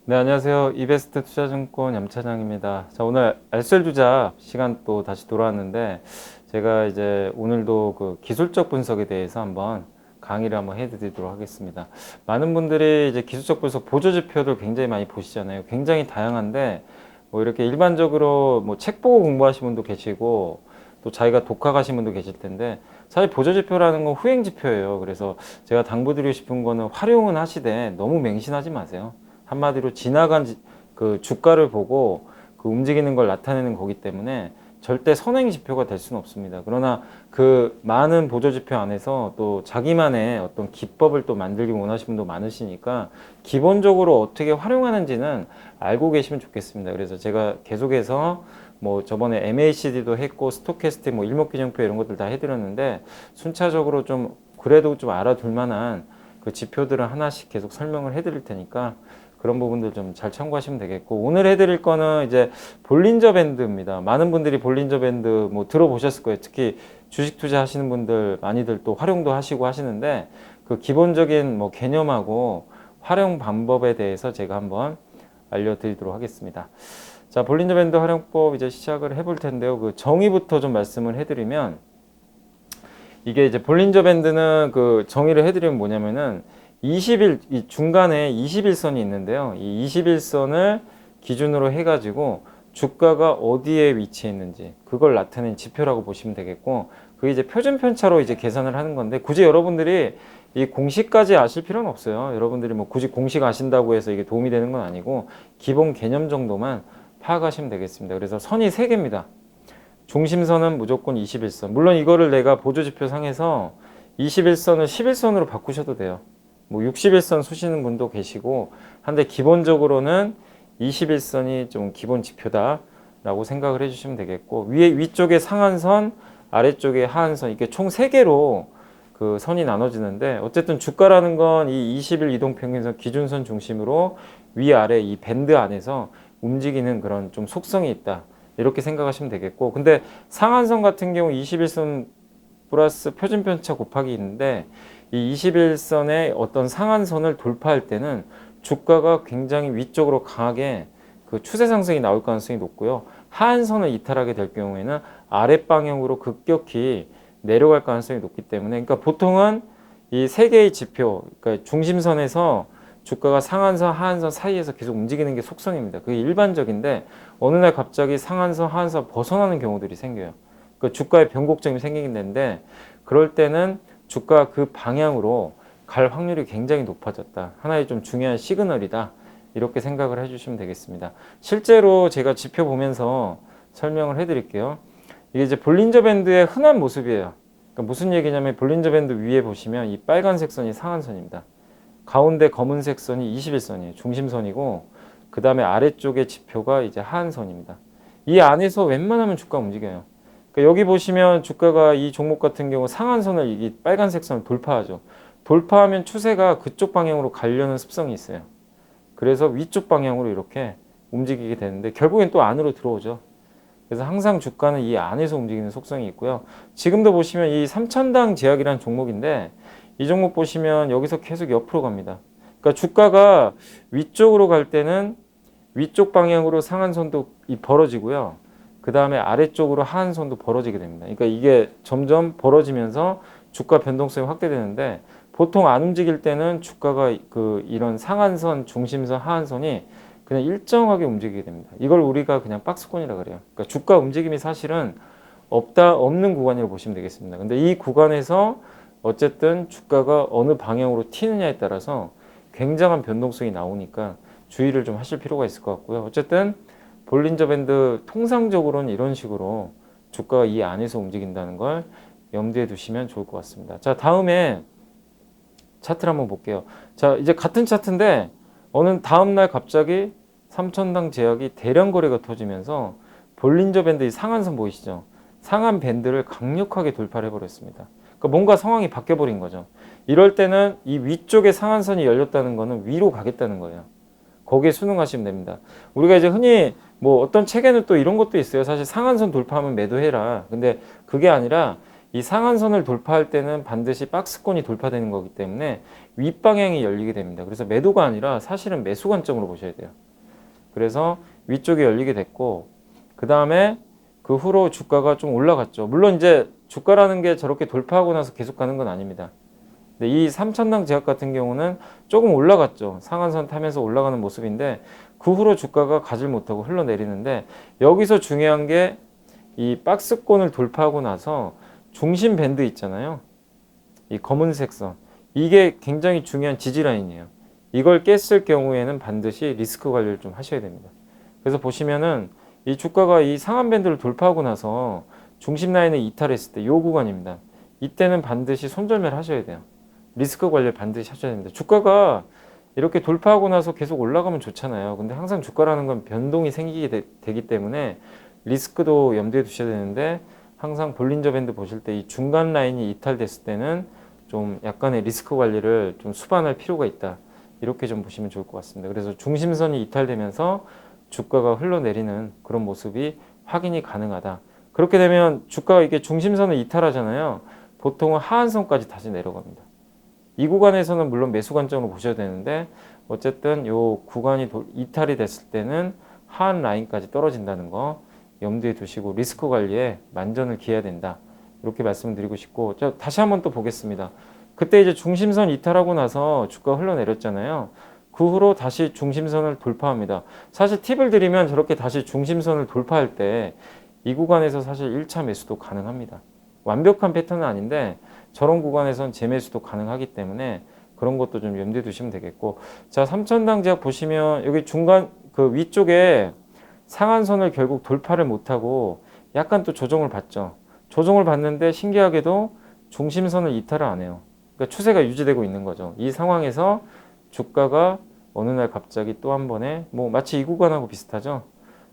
네, 안녕하세요. 이베스트 투자증권 얌차장입니다. 자, 오늘 알쓸 투자 시간 또 다시 돌아왔는데, 제가 이제 오늘도 그 기술적 분석에 대해서 한번 강의를 한번 해드리도록 하겠습니다. 많은 분들이 이제 기술적 분석 보조 지표들 굉장히 많이 보시잖아요. 굉장히 다양한데, 뭐 이렇게 일반적으로 뭐 책 보고 공부하시는 분도 계시고, 또 자기가 독학하신 분도 계실 텐데, 사실 보조 지표라는 건 후행 지표예요. 그래서 제가 당부드리고 싶은 거는 활용은 하시되 너무 맹신하지 마세요. 한마디로 지나간 그 주가를 보고 그 움직이는 걸 나타내는 거기 때문에 절대 선행 지표가 될 수는 없습니다. 그러나 그 많은 보조 지표 안에서 또 자기만의 어떤 기법을 또 만들기 원하시는 분도 많으시니까 기본적으로 어떻게 활용하는지는 알고 계시면 좋겠습니다. 그래서 제가 계속해서 뭐 저번에 MACD도 했고 스토캐스틱 뭐 일목균형표 이런 것들 다 해드렸는데 순차적으로 좀 그래도 좀 알아둘 만한 그 지표들은 하나씩 계속 설명을 해드릴 테니까 그런 부분들 좀 잘 참고하시면 되겠고, 오늘 해드릴 거는 이제 볼린저 밴드입니다. 많은 분들이 볼린저 밴드 뭐 들어보셨을 거예요. 특히 주식 투자 하시는 분들 많이들 또 활용도 하시고 하시는데, 그 기본적인 뭐 개념하고 활용 방법에 대해서 제가 한번 알려드리도록 하겠습니다. 자, 볼린저 밴드 활용법 이제 시작을 해볼 텐데요. 그 정의부터 좀 말씀을 해드리면, 이게 이제 볼린저 밴드는 그 정의를 해드리면 뭐냐면은 20일, 이 중간에 21선이 있는데요. 이 21선을 기준으로 해가지고 주가가 어디에 위치해 있는지 그걸 나타낸 지표라고 보시면 되겠고, 그게 이제 표준 편차로 이제 계산을 하는 건데, 굳이 여러분들이 이 공식까지 아실 필요는 없어요. 여러분들이 뭐 굳이 공식 아신다고 해서 이게 도움이 되는 건 아니고 기본 개념 정도만 파악하시면 되겠습니다. 그래서 선이 3개입니다. 중심선은 무조건 21선. 물론 이거를 내가 보조지표 상에서 21선을 11선으로 바꾸셔도 돼요. 뭐 61선 쓰시는 분도 계시고 한데, 기본적으로는 21선이 좀 기본 지표다라고 생각을 해주시면 되겠고, 위쪽에 상한선, 아래쪽에 하한선, 이게 총 3개로 그 선이 나눠지는데, 어쨌든 주가라는 건 이 20일 이동평균선 기준선 중심으로 위아래 이 밴드 안에서 움직이는 그런 좀 속성이 있다, 이렇게 생각하시면 되겠고, 근데 상한선 같은 경우 21선 플러스 표준편차 곱하기 있는데, 이 21선의 어떤 상한선을 돌파할 때는 주가가 굉장히 위쪽으로 강하게 그 추세 상승이 나올 가능성이 높고요. 하한선을 이탈하게 될 경우에는 아랫방향으로 급격히 내려갈 가능성이 높기 때문에, 그러니까 보통은 이 3개의 지표, 그러니까 중심선에서 주가가 상한선, 하한선 사이에서 계속 움직이는 게 속성입니다. 그게 일반적인데, 어느 날 갑자기 상한선, 하한선 벗어나는 경우들이 생겨요. 그 주가의 변곡점이 생기긴 되는데, 그럴 때는 주가 그 방향으로 갈 확률이 굉장히 높아졌다, 하나의 좀 중요한 시그널이다, 이렇게 생각을 해주시면 되겠습니다. 실제로 제가 지표 보면서 설명을 해드릴게요. 이게 이제 볼린저 밴드의 흔한 모습이에요. 그러니까 무슨 얘기냐면, 볼린저 밴드 위에 보시면 이 빨간색 선이 상한선입니다. 가운데 검은색 선이 21선이에요. 중심선이고, 그 다음에 아래쪽의 지표가 이제 하한선입니다. 이 안에서 웬만하면 주가 움직여요. 그러니까 여기 보시면 주가가 이 종목 같은 경우 상한선을, 이 빨간색 선을 돌파하죠. 돌파하면 추세가 그쪽 방향으로 가려는 습성이 있어요. 그래서 위쪽 방향으로 이렇게 움직이게 되는데, 결국엔 또 안으로 들어오죠. 그래서 항상 주가는 이 안에서 움직이는 속성이 있고요. 지금도 보시면 이 3천당 제약이라는 종목인데, 이 종목 보시면 여기서 계속 옆으로 갑니다. 그러니까 주가가 위쪽으로 갈 때는 위쪽 방향으로 상한선도 벌어지고요. 그 다음에 아래쪽으로 하한선도 벌어지게 됩니다. 그러니까 이게 점점 벌어지면서 주가 변동성이 확대되는데, 보통 안 움직일 때는 주가가 그 이런 상한선, 중심선, 하한선이 그냥 일정하게 움직이게 됩니다. 이걸 우리가 그냥 박스권이라 그래요. 그러니까 주가 움직임이 사실은 없는 구간이라고 보시면 되겠습니다. 근데 이 구간에서 어쨌든 주가가 어느 방향으로 튀느냐에 따라서 굉장한 변동성이 나오니까 주의를 좀 하실 필요가 있을 것 같고요. 어쨌든 볼린저 밴드 통상적으로는 이런 식으로 주가가 이 안에서 움직인다는 걸 염두에 두시면 좋을 것 같습니다. 자, 다음에 차트를 한번 볼게요. 자, 이제 같은 차트인데 어느 다음날 갑자기 3천당 제약이 대량 거래가 터지면서 볼린저 밴드 이 상한선 보이시죠? 상한 밴드를 강력하게 돌파를 해버렸습니다. 그러니까 뭔가 상황이 바뀌어버린 거죠. 이럴 때는 이 위쪽에 상한선이 열렸다는 거는 위로 가겠다는 거예요. 거기에 순응하시면 됩니다. 우리가 이제 흔히 뭐 어떤 책에는 또 이런 것도 있어요. 사실 상한선 돌파하면 매도해라. 근데 그게 아니라 이 상한선을 돌파할 때는 반드시 박스권이 돌파되는 거기 때문에 윗방향이 열리게 됩니다. 그래서 매도가 아니라 사실은 매수 관점으로 보셔야 돼요. 그래서 위쪽에 열리게 됐고, 그 다음에 그 후로 주가가 좀 올라갔죠. 물론 이제 주가라는 게 저렇게 돌파하고 나서 계속 가는 건 아닙니다. 근데 이 3천당 제약 같은 경우는 조금 올라갔죠. 상한선 타면서 올라가는 모습인데 그 후로 주가가 가질 못하고 흘러내리는데, 여기서 중요한 게 이 박스권을 돌파하고 나서 중심 밴드 있잖아요. 이 검은색 선. 이게 굉장히 중요한 지지 라인이에요. 이걸 깼을 경우에는 반드시 리스크 관리를 좀 하셔야 됩니다. 그래서 보시면은 이 주가가 이 상한 밴드를 돌파하고 나서 중심 라인을 이탈했을 때 이 구간입니다. 이때는 반드시 손절매를 하셔야 돼요. 리스크 관리를 반드시 하셔야 됩니다. 주가가 이렇게 돌파하고 나서 계속 올라가면 좋잖아요. 근데 항상 주가라는 건 변동이 생기게 되기 때문에 리스크도 염두에 두셔야 되는데, 항상 볼린저 밴드 보실 때 이 중간 라인이 이탈됐을 때는 좀 약간의 리스크 관리를 좀 수반할 필요가 있다. 이렇게 좀 보시면 좋을 것 같습니다. 그래서 중심선이 이탈되면서 주가가 흘러내리는 그런 모습이 확인이 가능하다. 그렇게 되면 주가가 이게 중심선을 이탈하잖아요. 보통은 하한선까지 다시 내려갑니다. 이 구간에서는 물론 매수 관점으로 보셔야 되는데, 어쨌든 이 구간이 이탈이 됐을 때는 하한 라인까지 떨어진다는 거 염두에 두시고 리스크 관리에 만전을 기해야 된다. 이렇게 말씀드리고 싶고, 다시 한번 또 보겠습니다. 그때 이제 중심선 이탈하고 나서 주가가 흘러내렸잖아요. 그 후로 다시 중심선을 돌파합니다. 사실 팁을 드리면 저렇게 다시 중심선을 돌파할 때 이 구간에서 사실 1차 매수도 가능합니다. 완벽한 패턴은 아닌데 저런 구간에선 재매수도 가능하기 때문에 그런 것도 좀 염두에 두시면 되겠고, 자, 3천당 제약 보시면 여기 중간 그 위쪽에 상한선을 결국 돌파를 못하고 약간 또 조정을 받죠. 조정을 받는데 신기하게도 중심선을 이탈을 안 해요. 그러니까 추세가 유지되고 있는 거죠. 이 상황에서 주가가 어느 날 갑자기 또 한 번에 뭐 마치 이 구간하고 비슷하죠.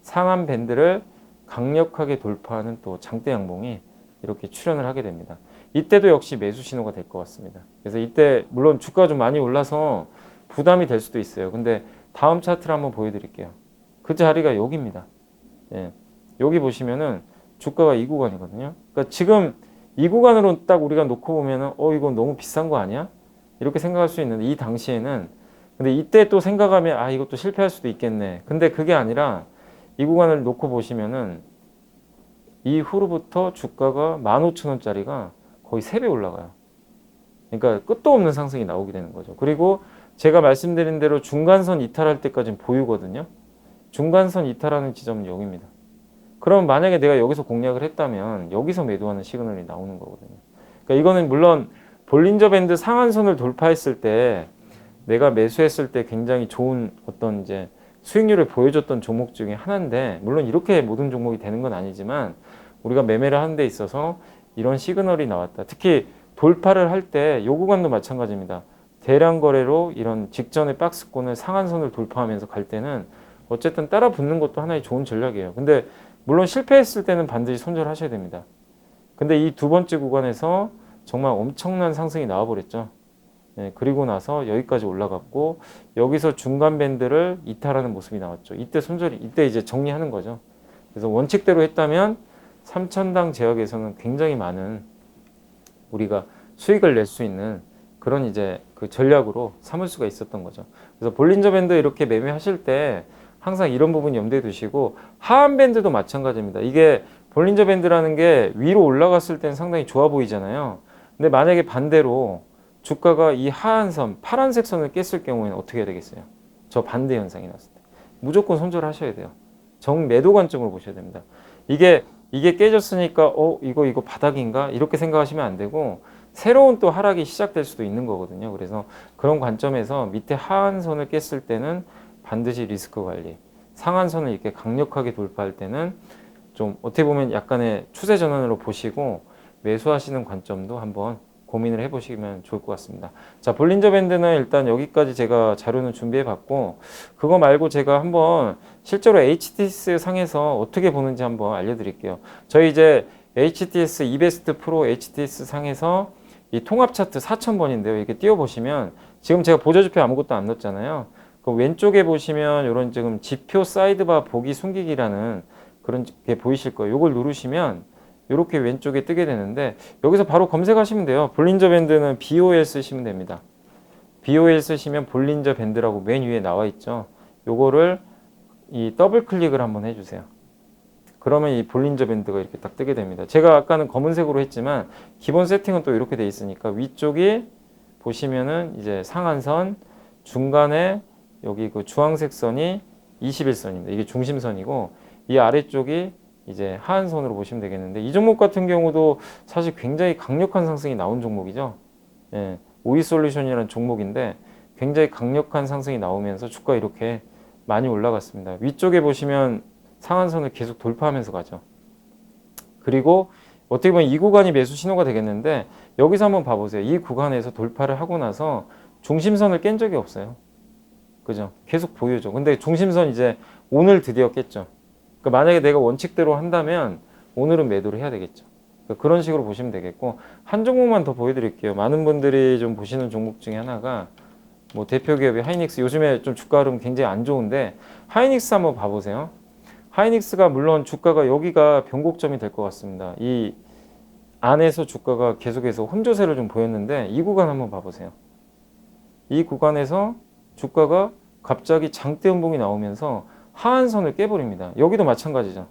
상한 밴드를 강력하게 돌파하는 또 장대 양봉이 이렇게 출현을 하게 됩니다. 이때도 역시 매수 신호가 될 것 같습니다. 그래서 이때 물론 주가가 좀 많이 올라서 부담이 될 수도 있어요. 근데 다음 차트를 한번 보여드릴게요. 그 자리가 여기입니다. 예. 여기 보시면은 주가가 이 구간이거든요. 그러니까 지금 이 구간으로 딱 우리가 놓고 보면은 이거 너무 비싼 거 아니야? 이렇게 생각할 수 있는데, 이 당시에는, 근데 이때 또 생각하면 이것도 실패할 수도 있겠네. 근데 그게 아니라 이 구간을 놓고 보시면은 이후로부터 주가가 15,000원짜리가 거의 3배 올라가요. 그러니까 끝도 없는 상승이 나오게 되는 거죠. 그리고 제가 말씀드린 대로 중간선 이탈할 때까지는 보유거든요. 중간선 이탈하는 지점은 여기입니다. 그럼 만약에 내가 여기서 공략을 했다면 여기서 매도하는 시그널이 나오는 거거든요. 그러니까 이거는 물론 볼린저 밴드 상한선을 돌파했을 때 내가 매수했을 때 굉장히 좋은 어떤 이제 수익률을 보여줬던 종목 중에 하나인데, 물론 이렇게 모든 종목이 되는 건 아니지만 우리가 매매를 하는 데 있어서 이런 시그널이 나왔다. 특히 돌파를 할 때 요 구간도 마찬가지입니다. 대량 거래로 이런 직전의 박스권을 상한선을 돌파하면서 갈 때는 어쨌든 따라 붙는 것도 하나의 좋은 전략이에요. 근데 물론 실패했을 때는 반드시 손절하셔야 됩니다. 근데 이 두 번째 구간에서 정말 엄청난 상승이 나와버렸죠. 네, 그리고 나서 여기까지 올라갔고 여기서 중간 밴드를 이탈하는 모습이 나왔죠. 이때 이제 정리하는 거죠. 그래서 원칙대로 했다면 3천당 제약에서는 굉장히 많은 우리가 수익을 낼 수 있는 그런 이제 그 전략으로 삼을 수가 있었던 거죠. 그래서 볼린저 밴드 이렇게 매매하실 때 항상 이런 부분 염두에 두시고, 하한 밴드도 마찬가지입니다. 이게 볼린저 밴드라는 게 위로 올라갔을 때는 상당히 좋아 보이잖아요. 근데 만약에 반대로 주가가 이 하한선, 파란색 선을 깼을 경우에는 어떻게 해야 되겠어요? 저 반대 현상이 났을 때 무조건 손절하셔야 돼요. 정매도 관점으로 보셔야 됩니다. 이게 깨졌으니까 이거 바닥인가? 이렇게 생각하시면 안 되고, 새로운 또 하락이 시작될 수도 있는 거거든요. 그래서 그런 관점에서 밑에 하한선을 깼을 때는 반드시 리스크 관리, 상한선을 이렇게 강력하게 돌파할 때는 좀 어떻게 보면 약간의 추세 전환으로 보시고 매수하시는 관점도 한번 고민을 해보시면 좋을 것 같습니다. 자, 볼린저 밴드는 일단 여기까지 제가 자료는 준비해 봤고, 그거 말고 제가 한번 실제로 HTS 상에서 어떻게 보는지 한번 알려드릴게요. 저희 이제 HTS 이베스트 프로 HTS 상에서 이 통합 차트 4000번인데요. 이렇게 띄워보시면 지금 제가 보조지표 아무것도 안 넣었잖아요. 그 왼쪽에 보시면 이런 지금 지표 사이드바 보기 숨기기라는 그런 게 보이실 거예요. 이걸 누르시면 이렇게 왼쪽에 뜨게 되는데 여기서 바로 검색하시면 돼요. 볼린저 밴드는 BOL 쓰시면 됩니다. BOL 쓰시면 볼린저 밴드라고 맨 위에 나와 있죠. 요거를 이 더블 클릭을 한번 해주세요. 그러면 이 볼린저 밴드가 이렇게 딱 뜨게 됩니다. 제가 아까는 검은색으로 했지만 기본 세팅은 또 이렇게 돼 있으니까 위쪽이 보시면은 이제 상한선, 중간에 여기 그 주황색 선이 21선입니다. 이게 중심선이고 이 아래쪽이 이제 하한선으로 보시면 되겠는데 이 종목 같은 경우도 사실 굉장히 강력한 상승이 나온 종목이죠. 예, 오이솔루션이라는 종목인데 굉장히 강력한 상승이 나오면서 주가 이렇게 많이 올라갔습니다. 위쪽에 보시면 상한선을 계속 돌파하면서 가죠. 그리고 어떻게 보면 이 구간이 매수 신호가 되겠는데 여기서 한번 봐보세요. 이 구간에서 돌파를 하고 나서 중심선을 깬 적이 없어요. 그죠? 계속 보유죠. 근데 중심선 이제 오늘 드디어 깼죠. 그러니까 만약에 내가 원칙대로 한다면 오늘은 매도를 해야 되겠죠. 그러니까 그런 식으로 보시면 되겠고 한 종목만 더 보여드릴게요. 많은 분들이 좀 보시는 종목 중에 하나가 뭐 대표 기업이 하이닉스. 요즘에 좀 주가 흐름 굉장히 안 좋은데 하이닉스 한번 봐보세요. 하이닉스가 물론 주가가 여기가 변곡점이 될 것 같습니다. 이 안에서 주가가 계속해서 혼조세를 좀 보였는데 이 구간 한번 봐보세요. 이 구간에서 주가가 갑자기 장대 음봉이 나오면서 하한선을 깨버립니다. 여기도 마찬가지죠.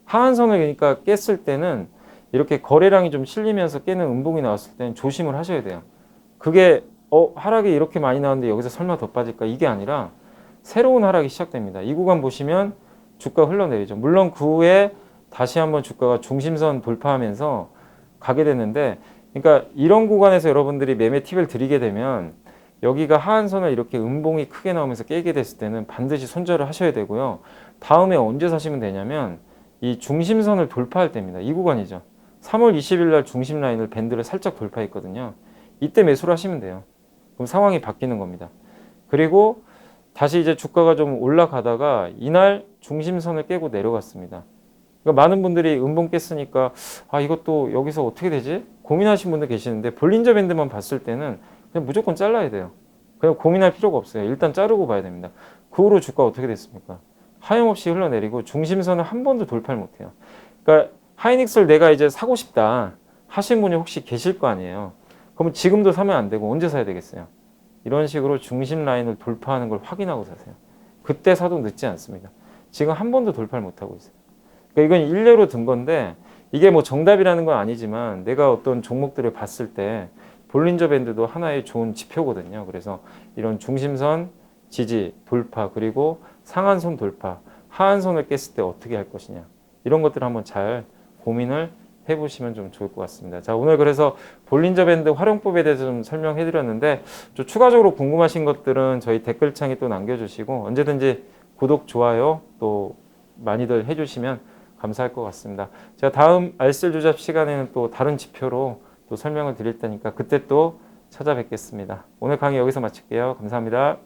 하한선을 그러니까 깼을 때는 이렇게 거래량이 좀 실리면서 깨는 음봉이 나왔을 때는 조심을 하셔야 돼요. 그게 하락이 이렇게 많이 나왔는데 여기서 설마 더 빠질까? 이게 아니라 새로운 하락이 시작됩니다. 이 구간 보시면 주가 흘러내리죠. 물론 그 후에 다시 한번 주가가 중심선 돌파하면서 가게 됐는데 그러니까 이런 구간에서 여러분들이 매매 팁을 드리게 되면 여기가 하한선을 이렇게 음봉이 크게 나오면서 깨게 됐을 때는 반드시 손절을 하셔야 되고요. 다음에 언제 사시면 되냐면 이 중심선을 돌파할 때입니다. 이 구간이죠. 3월 20일 날 중심 라인을 밴드를 살짝 돌파했거든요. 이때 매수를 하시면 돼요. 그럼 상황이 바뀌는 겁니다. 그리고 다시 이제 주가가 좀 올라가다가 이날 중심선을 깨고 내려갔습니다. 그러니까 많은 분들이 음봉 깼으니까 이것도 여기서 어떻게 되지? 고민하신 분들 계시는데 볼린저 밴드만 봤을 때는 그냥 무조건 잘라야 돼요. 그냥 고민할 필요가 없어요. 일단 자르고 봐야 됩니다. 그 후로 주가 어떻게 됐습니까? 하염없이 흘러내리고 중심선을 한 번도 돌파를 못해요. 그러니까 하이닉스를 내가 이제 사고 싶다 하신 분이 혹시 계실 거 아니에요. 그러면 지금도 사면 안 되고 언제 사야 되겠어요? 이런 식으로 중심 라인을 돌파하는 걸 확인하고 사세요. 그때 사도 늦지 않습니다. 지금 한 번도 돌파를 못하고 있어요. 그러니까 이건 일례로 든 건데 이게 뭐 정답이라는 건 아니지만 내가 어떤 종목들을 봤을 때 볼린저 밴드도 하나의 좋은 지표거든요. 그래서 이런 중심선 지지, 돌파, 그리고 상한선 돌파, 하한선을 깼을 때 어떻게 할 것이냐 이런 것들을 한번 잘 고민을 해보시면 좀 좋을 것 같습니다. 자, 오늘 그래서 볼린저 밴드 활용법에 대해서 좀 설명해 드렸는데 좀 추가적으로 궁금하신 것들은 저희 댓글창에 또 남겨주시고 언제든지 구독, 좋아요 또 많이들 해주시면 감사할 것 같습니다. 제가 다음 알쓸 조잡 시간에는 또 다른 지표로 또 설명을 드릴 테니까 그때 또 찾아뵙겠습니다. 오늘 강의 여기서 마칠게요. 감사합니다.